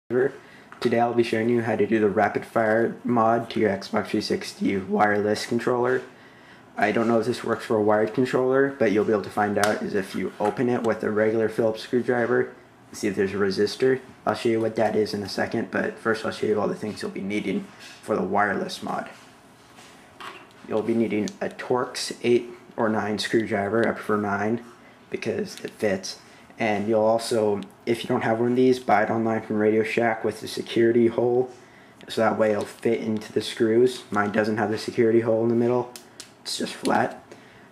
Today I'll be showing you how to do the rapid fire mod to your Xbox 360 wireless controller. I don't know if this works for a wired controller, but you'll be able to find out is if you open it with a regular Phillips screwdriver, see if there's a resistor. I'll show you what that is in a second, but first I'll show you all the things you'll be needing for the wireless mod. You'll be needing a Torx 8 or 9 screwdriver. I prefer 9 because it fits. And you'll also, if you don't have one of these, buy it online from Radio Shack with the security hole, so that way it'll fit into the screws. Mine doesn't have the security hole in the middle, it's just flat.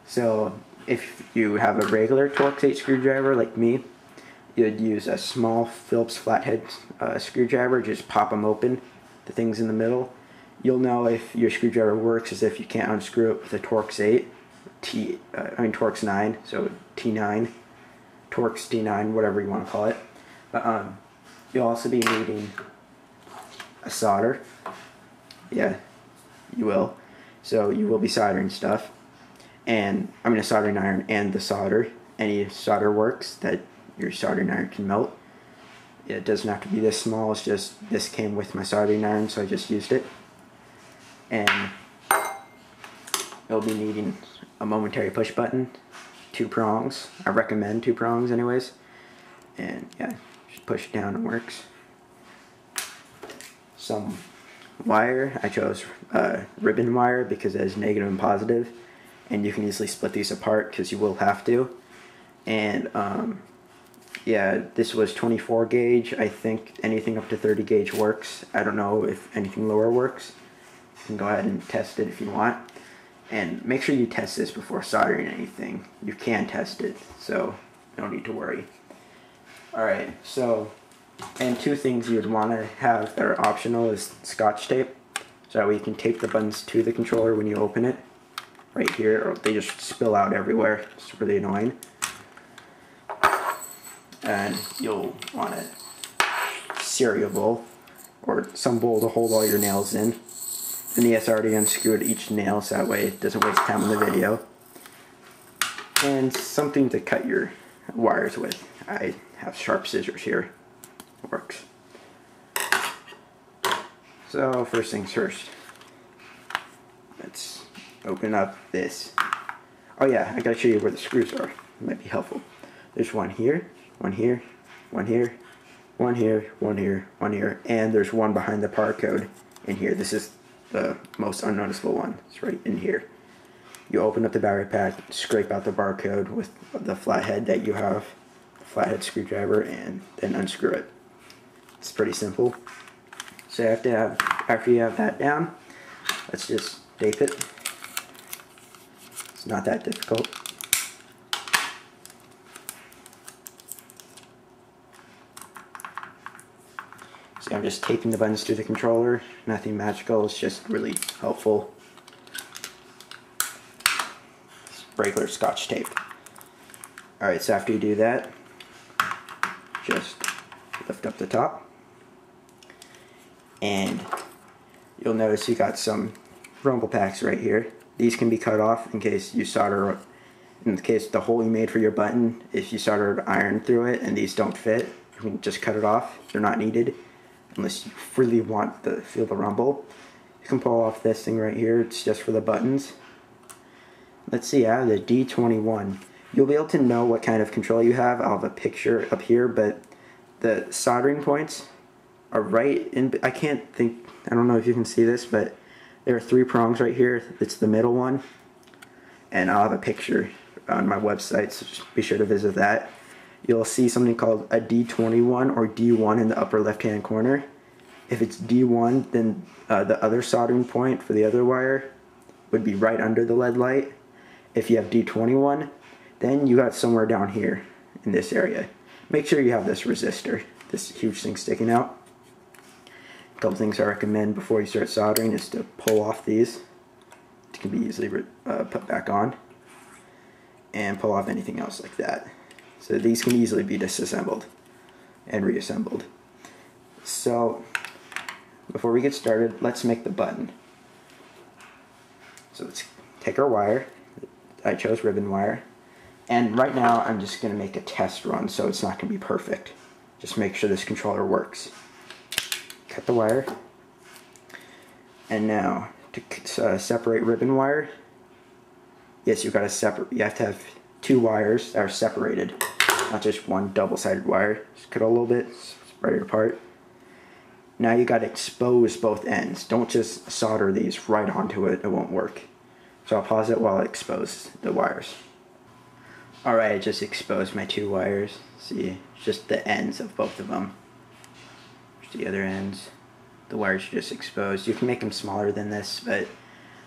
So if you have a regular Torx 8 screwdriver like me, you'd use a small Phillips flathead screwdriver, just pop them open, the things in the middle. You'll know if your screwdriver works is if you can't unscrew it with a Torx 8, Torx 9, so T9. Torx T9, whatever you want to call it. But you'll also be needing a solder. Yeah, you will. So you will be soldering stuff. And a soldering iron and the solder. Any solder works that your soldering iron can melt. It doesn't have to be this small, it's just this came with my soldering iron, so I just used it. And you'll be needing a momentary push button, 2 prongs. I recommend 2 prongs anyways. And yeah, just push it down and works. Some wire. I chose ribbon wire because it has negative and positive, and you can easily split these apart because you will have to. And yeah, this was 24 gauge. I think anything up to 30 gauge works. I don't know if anything lower works. You can go ahead and test it if you want. And make sure you test this before soldering anything. You can test it, so no need to worry. Alright, so, and 2 things you would want to have that are optional is Scotch tape. So that way you can tape the buttons to the controller when you open it. Right here, or they just spill out everywhere. It's really annoying. And you'll want a cereal bowl, or some bowl to hold all your nails in. And yes, I already unscrewed each nail, so that way it doesn't waste time in the video. And something to cut your wires with. I have sharp scissors here. It works. So, first things first. Let's open up this. Oh yeah, I gotta show you where the screws are. It might be helpful. There's one here, one here, one here, one here, one here, one here, and there's one behind the barcode in here. This is the most unnoticeable one. It's right in here. You open up the battery pack, scrape out the barcode with the flathead that you have, flathead screwdriver, and then unscrew it. It's pretty simple. So after you have that down, let's just tape it. It's not that difficult. So I'm just taping the buttons to the controller. Nothing magical, it's just really helpful. It's regular Scotch tape. Alright, so after you do that, just lift up the top. And you'll notice you got some rumble packs right here. These can be cut off in case you solder, in the case the hole you made for your button, if you soldered iron through it and these don't fit, you can just cut it off. They're not needed unless you really want to feel the rumble. You can pull off this thing right here. It's just for the buttons. Let's see, I have the D21. You'll be able to know what kind of control you have. I'll have a picture up here, but the soldering points are right in, I don't know if you can see this, but there are 3 prongs right here. It's the middle one, and I'll have a picture on my website, so just be sure to visit that. You'll see something called a D21 or D1 in the upper left hand corner. If it's D1, then the other soldering point for the other wire would be right under the lead light. If you have D21, then you got somewhere down here in this area. Make sure you have this resistor, this huge thing sticking out. A couple things I recommend before you start soldering is to pull off these. It can be easily put back on. And pull off anything else like that. So these can easily be disassembled and reassembled. So before we get started, let's make the button. So let's take our wire. I chose ribbon wire. And right now I'm just going to make a test run, so it's not going to be perfect. Just make sure this controller works. cut the wire. And now to separate ribbon wire, yes, you have to have 2 wires that are separated, not just one double-sided wire. Just cut it a little bit, spread it apart. Now you got to expose both ends. Don't just solder these right onto it, it won't work. So I'll pause it while I expose the wires. Alright, I just exposed my 2 wires. See, just the ends of both of them. Just the other ends. The wires are just exposed. You can make them smaller than this, but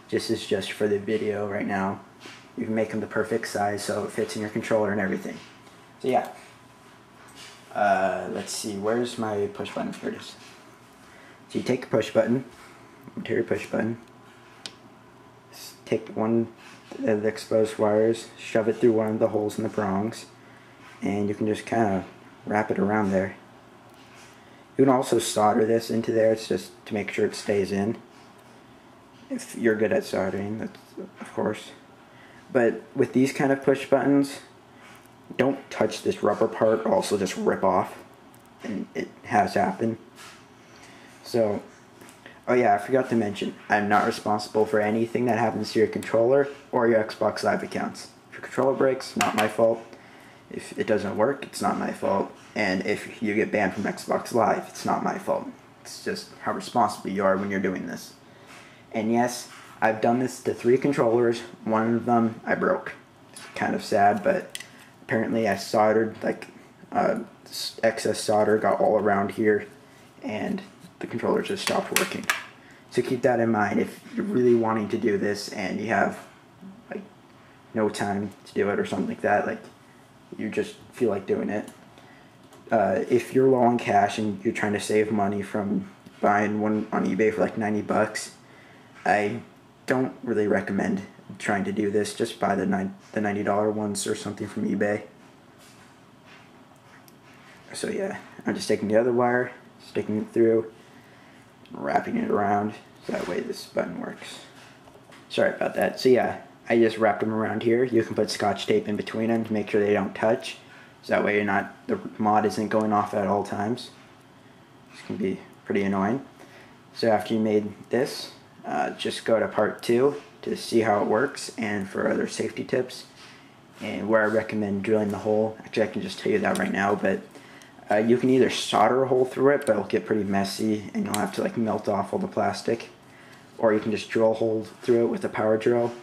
this is just for the video right now. You can make them the perfect size so it fits in your controller and everything. So yeah. Let's see, where's my push button? Here it is. So you take the push button, material push button, take one of the exposed wires, shove it through one of the holes in the prongs, and you can just kind of wrap it around there. You can also solder this into there, it's just to make sure it stays in. If you're good at soldering, that's of course. But with these kind of push buttons, don't touch this rubber part, or also just rip off. And it has happened. So, oh yeah, I forgot to mention, I'm not responsible for anything that happens to your controller or your Xbox Live accounts. If your controller breaks, not my fault. If it doesn't work, it's not my fault. And if you get banned from Xbox Live, it's not my fault. It's just how responsible you are when you're doing this. And yes, I've done this to 3 controllers. One of them I broke. It's kind of sad, but apparently I soldered, like, excess solder got all around here, and the controller just stopped working. So keep that in mind if you're really wanting to do this and you have, like, no time to do it or something like that, like, you just feel like doing it. If you're low on cash and you're trying to save money from buying one on eBay for like 90 bucks, I don't really recommend trying to do this. Just buy the $90 ones or something from eBay. So yeah, I'm just taking the other wire, sticking it through, wrapping it around, so that way this button works. Sorry about that. So yeah, I just wrapped them around here. You can put Scotch tape in between them to make sure they don't touch, so that way the mod isn't going off at all times. This can be pretty annoying. So after you made this, just go to part 2 to see how it works and for other safety tips and where I recommend drilling the hole. Actually, I can just tell you that right now, but you can either solder a hole through it, but it'll get pretty messy and you'll have to like melt off all the plastic, or you can just drill a hole through it with a power drill.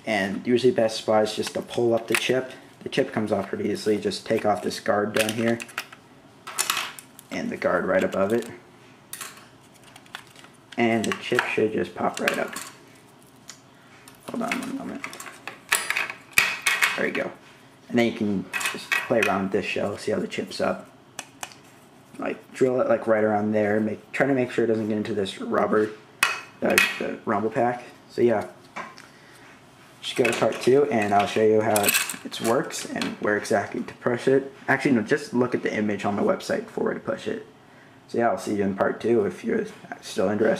And usually best spot is just to pull up the chip. The chip comes off pretty easily. Just take off this guard down here and the guard right above it, and the chip should just pop right up. Hold on one moment. There you go. And then you can just play around with this shell, see how the chip's up. Like drill it like right around there. Try to make sure it doesn't get into this rubber, the rumble pack. So yeah, just go to part 2 and I'll show you how it works and where exactly to push it. Actually, no, just look at the image on my website for where to push it. So yeah, I'll see you in part 2 if you're still interested.